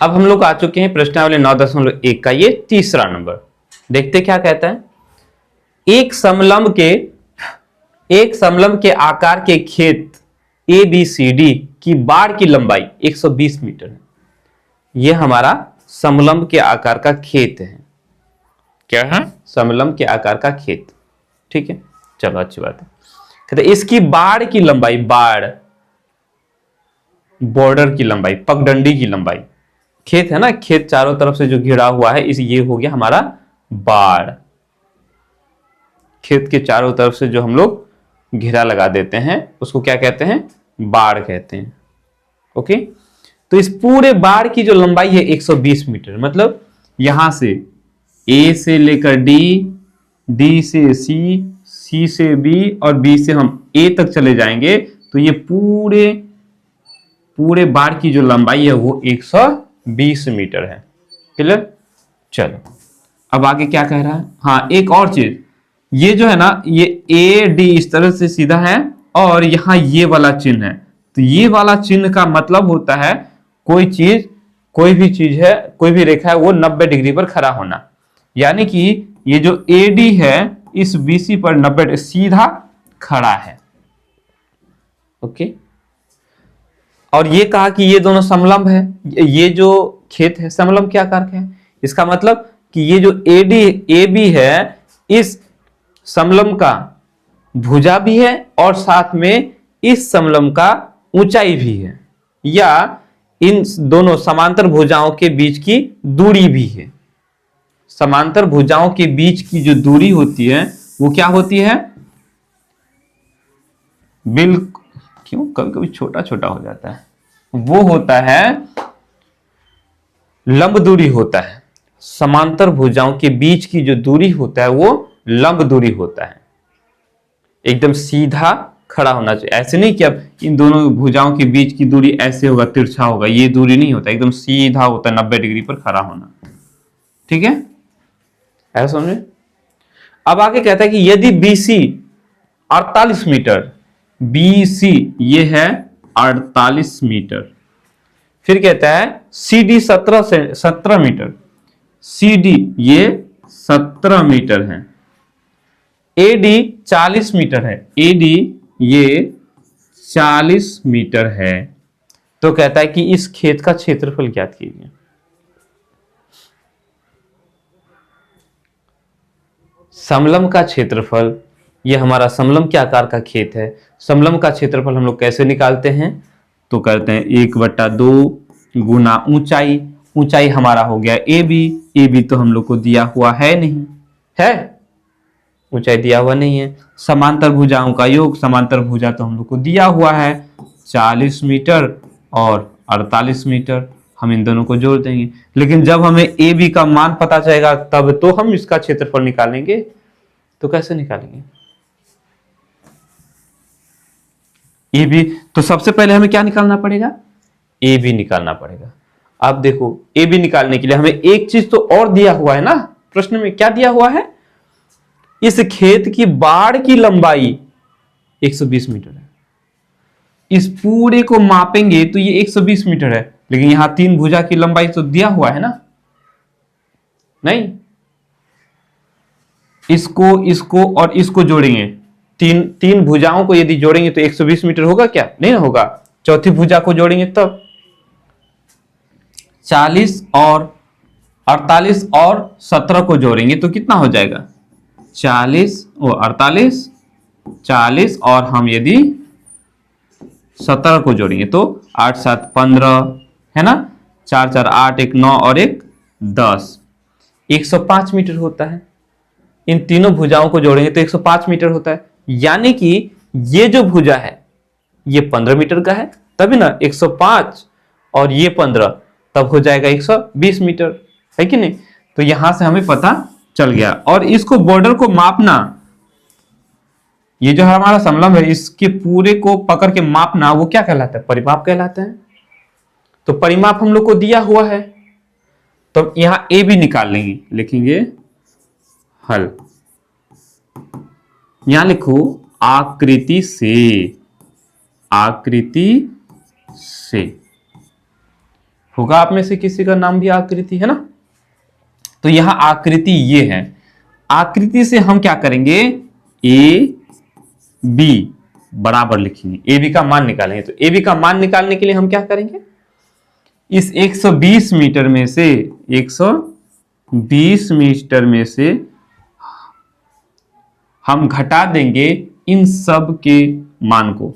अब हम लोग आ चुके हैं प्रश्नावली 9.1 का ये तीसरा नंबर। देखते क्या कहता है। एक समलंब के आकार के खेत ABCD की बाड़ की लंबाई 120 मीटर है। यह हमारा समलंब के आकार का खेत है। क्या है? समलंब के आकार का खेत। ठीक है, चलो अच्छी बात है। कहते इसकी बाड़ की लंबाई, बाड़ बॉर्डर की लंबाई, पगडंडी की लंबाई, खेत है ना, खेत चारों तरफ से जो घिरा हुआ है, इस ये हो गया हमारा बाड़। खेत के चारों तरफ से जो हम लोग घेरा लगा देते हैं उसको क्या कहते हैं? बाड़ कहते हैं। ओके, तो इस पूरे बाड़ की जो लंबाई है 120 मीटर, मतलब यहां से A से लेकर D, D से C, C से B और B से हम A तक चले जाएंगे तो ये पूरे बाड़ की जो लंबाई है वो 120 मीटर है। क्लियर? चलो अब आगे क्या कह रहा है। हाँ, एक और चीज, ये जो है ना, ये AD इस तरह से सीधा है और यहां ये वाला चिन्ह है, तो ये वाला चिन्ह का मतलब होता है कोई भी चीज है, कोई भी रेखा है वो 90 डिग्री पर खड़ा होना। यानी कि ये जो AD है इस BC पर 90 सीधा खड़ा है। ओके, और ये कहा कि ये दोनों समलंब है, ये जो खेत है समलंब के आकार के है। इसका मतलब कि ये जो AB है इस समलंब का भुजा भी है और साथ में इस समलंब का ऊंचाई भी है, या इन दोनों समांतर भुजाओं के बीच की दूरी भी है। समांतर भुजाओं के बीच की जो दूरी होती है वो क्या होती है? क्यों कभी कभी छोटा छोटा हो जाता है, वो होता है लंब दूरी होता है। समांतर भुजाओं के बीच की जो दूरी होता है वो लंब दूरी होता है। एकदम सीधा खड़ा होना चाहिए, ऐसे नहीं कि अब इन दोनों भुजाओं के बीच की दूरी ऐसे होगा, तिरछा होगा, ये दूरी नहीं होता, एकदम सीधा होता है 90 डिग्री पर खड़ा होना। ठीक है, ऐसा समझे। अब आगे कहता है कि यदि BC 48 मीटर, BC ये है 48 मीटर, फिर कहता है CD 17 मीटर, CD ये 17 मीटर है, AD 40 मीटर है, AD ये 40 मीटर है, तो कहता है कि इस खेत का क्षेत्रफल ज्ञात कीजिए। समलंब का क्षेत्रफल, ये हमारा समलंब के आकार का खेत है। समलंब का क्षेत्रफल हम लोग कैसे निकालते हैं? तो करते हैं 1/2 गुना ऊंचाई, ऊंचाई हमारा हो गया AB तो हम लोग को दिया हुआ है नहीं है, ऊंचाई दिया हुआ नहीं है। समांतर भुजाओं का योग, समांतर भुजा तो हम लोग को दिया हुआ है 40 मीटर और 48 मीटर, हम इन दोनों को जोड़ देंगे। लेकिन जब हमें AB का मान पता चलेगा तब तो हम इसका क्षेत्रफल निकालेंगे। तो कैसे निकालेंगे? AB, तो सबसे पहले हमें क्या निकालना पड़ेगा? AB निकालना पड़ेगा। अब देखो AB निकालने के लिए हमें एक चीज तो और दिया हुआ है ना, प्रश्न में क्या दिया हुआ है? इस खेत की बाड़ की लंबाई 120 मीटर है। इस पूरे को मापेंगे तो ये 120 मीटर है, लेकिन यहां 3 भुजा की लंबाई तो दिया हुआ है ना, नहीं। इसको और इसको जोड़ेंगे, तीन भुजाओं को यदि जोड़ेंगे तो 120 मीटर होगा क्या? नहीं होगा। चौथी भुजा को जोड़ेंगे तब 40 और 48 और 17 को जोड़ेंगे तो कितना हो जाएगा? 40 और 48, 40 और हम यदि 17 को जोड़ेंगे तो 8 7 15 है ना, 4 4 8 1 9 और 1 10, 105 मीटर होता है। इन तीनों भुजाओं को जोड़ेंगे तो 105 मीटर होता है। यानी कि ये जो भुजा है ये 15 मीटर का है, तभी ना 105 और ये 15, तब हो जाएगा 120 मीटर, है कि नहीं? तो यहां से हमें पता चल गया। और इसको बॉर्डर को मापना, ये जो हमारा समलंब है इसके पूरे को पकड़ के मापना, वो क्या कहलाता है? परिमाप कहलाता है। तो परिमाप हम लोग को दिया हुआ है, तो यहां AB निकाल लेंगे, लिखेंगे हल। यहां लिखो आकृति से होगा आप में से किसी का नाम भी आकृति, है ना। तो यहां आकृति ये है, आकृति से हम क्या करेंगे, ए बी बराबर लिखेंगे, ए बी का मान निकालेंगे। तो ए बी का मान निकालने के लिए हम क्या करेंगे, इस 120 मीटर में से 120 मीटर में से हम घटा देंगे इन सब के मान को,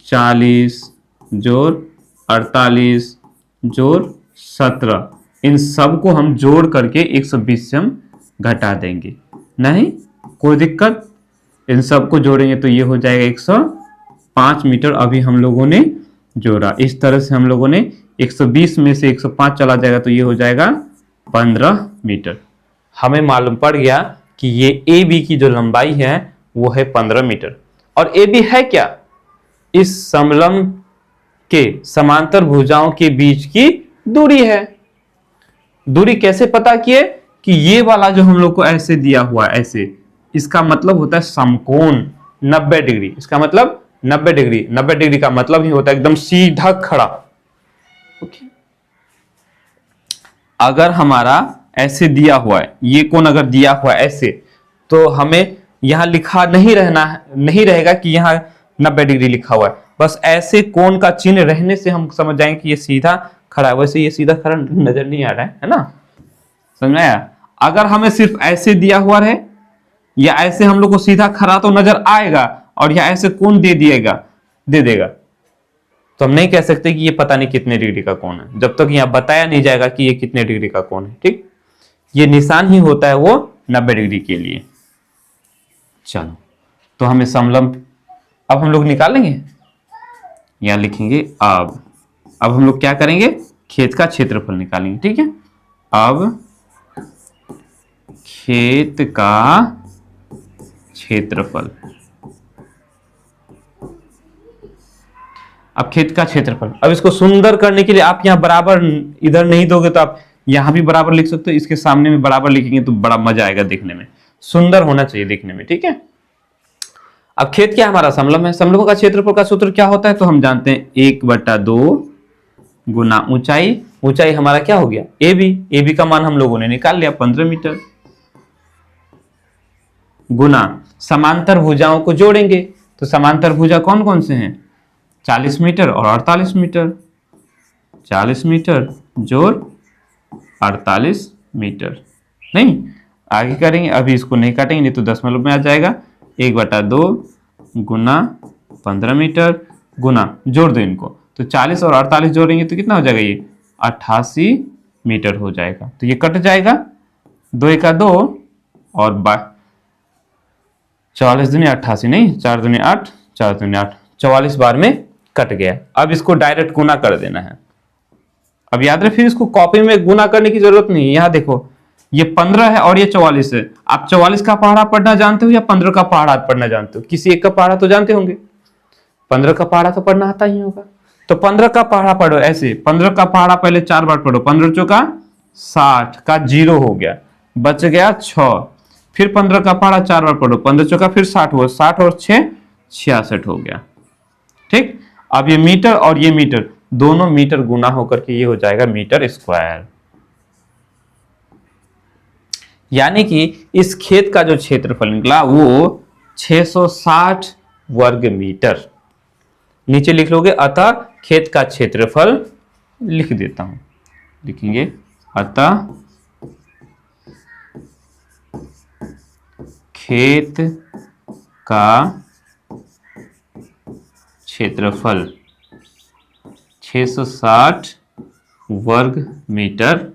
40 जोड़ 48 जोड़ 17, इन सब को हम जोड़ करके 120 से हम घटा देंगे, नहीं कोई दिक्कत। इन सब को जोड़ेंगे तो ये हो जाएगा 105 मीटर। अभी हम लोगों ने जोड़ा, इस तरह से हम लोगों ने 120 में से 105 चला जाएगा तो ये हो जाएगा 15 मीटर। हमें मालूम पड़ गया कि ये ए बी की जो लंबाई है वो है 15 मीटर। और ए बी है क्या, इस समलंब के समांतर भुजाओं के बीच की दूरी है। दूरी कैसे पता किए कि ये वाला जो हम लोग को ऐसे दिया हुआ है, ऐसे, इसका मतलब होता है समकोण 90 डिग्री। इसका मतलब 90 डिग्री, 90 डिग्री का मतलब ही होता है एकदम सीधा खड़ा। ओके, अगर हमारा ऐसे दिया हुआ है, ये कोण अगर दिया हुआ है ऐसे, तो हमें यहां लिखा नहीं रहेगा कि यहां 90 डिग्री लिखा हुआ है। बस ऐसे कोण का चिन्ह रहने से हम समझ जाएंगे कि ये सीधा खड़ा है। वैसे ये सीधा खड़ा नजर नहीं आ रहा है ना, समझ में आया। अगर हमें सिर्फ ऐसे दिया हुआ रहे या ऐसे हम लोग को सीधा खड़ा तो नजर आएगा, और या ऐसे कोण दे देगा, तो हम नहीं कह सकते कि ये पता नहीं कितने डिग्री का कोण है, जब तक यहाँ बताया नहीं जाएगा कि ये कितने डिग्री का कोण है। ठीक, ये निशान ही होता है वो 90 डिग्री के लिए। चलो, तो हमें समलंब अब हम लोग निकालेंगे, यहां लिखेंगे अब हम लोग क्या करेंगे, खेत का क्षेत्रफल निकालेंगे। ठीक है, अब खेत का क्षेत्रफल, अब खेत का क्षेत्रफल, अब इसको सुंदर करने के लिए आप यहां बराबर इधर नहीं दोगे तो आप यहां भी बराबर लिख सकते हो, इसके सामने में बराबर लिखेंगे तो बड़ा मजा आएगा देखने में, सुंदर होना चाहिए देखने में। ठीक है, अब खेत क्या हमारा समलंब है, समलंब का क्षेत्रफल का सूत्र क्या होता है, तो हम जानते हैं 1/2 गुना ऊंचाई, ऊंचाई हमारा क्या हो गया ए बी का मान हम लोगों ने निकाल लिया 15 मीटर, गुना समांतर भुजाओं को जोड़ेंगे। तो समांतर भुजा कौन कौन से हैं, 40 मीटर और 48 मीटर, 40 मीटर जोड़ 48 मीटर। नहीं, आगे करेंगे, अभी इसको नहीं काटेंगे नहीं तो दशमलव में आ जाएगा। 1/2 गुना 15 मीटर गुना, जोड़ दो इनको, तो 40 और 48 जोड़ेंगे तो कितना हो जाएगा, ये 88 मीटर हो जाएगा। तो ये कट जाएगा, 2 1 2 और 44 दूनी 88, नहीं 4 दूनी 8, 4 दूनी 8, 44 बार में कट गया। अब इसको डायरेक्ट गुना कर देना है। अब याद रहे, फिर इसको कॉपी में गुना करने की जरूरत नहीं है। यहाँ देखो, ये 15 है और ये 44 है। आप 44 का पहाड़ा पढ़ना जानते हो या 15 का पहाड़ा पढ़ना जानते हो, किसी एक का पहाड़ा तो जानते होंगे, 15 का पहाड़ा तो पढ़ना आता ही होगा। तो 15 का पहाड़ा पढ़ो ऐसे, 15 का पहाड़ा पहले 4 बार पढ़ो, 15 चौका 60 का 0 हो गया, बच गया 6, फिर 15 का पहाड़ा 4 बार पढ़ो, 15 चौका फिर 60 हुआ, 60 और 6 66 हो गया। ठीक, अब ये मीटर और ये मीटर दोनों मीटर गुना होकर के ये हो जाएगा मीटर स्क्वायर। यानी कि इस खेत का जो क्षेत्रफल निकला वो 660 वर्ग मीटर। नीचे लिख लोगे, अतः खेत का क्षेत्रफल, लिख देता हूं, लिखेंगे अतः खेत का क्षेत्रफल 660 वर्ग मीटर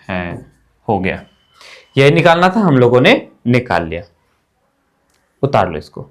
है। हो गया, यह निकालना था, हम लोगों ने निकाल लिया। उतार लो इसको।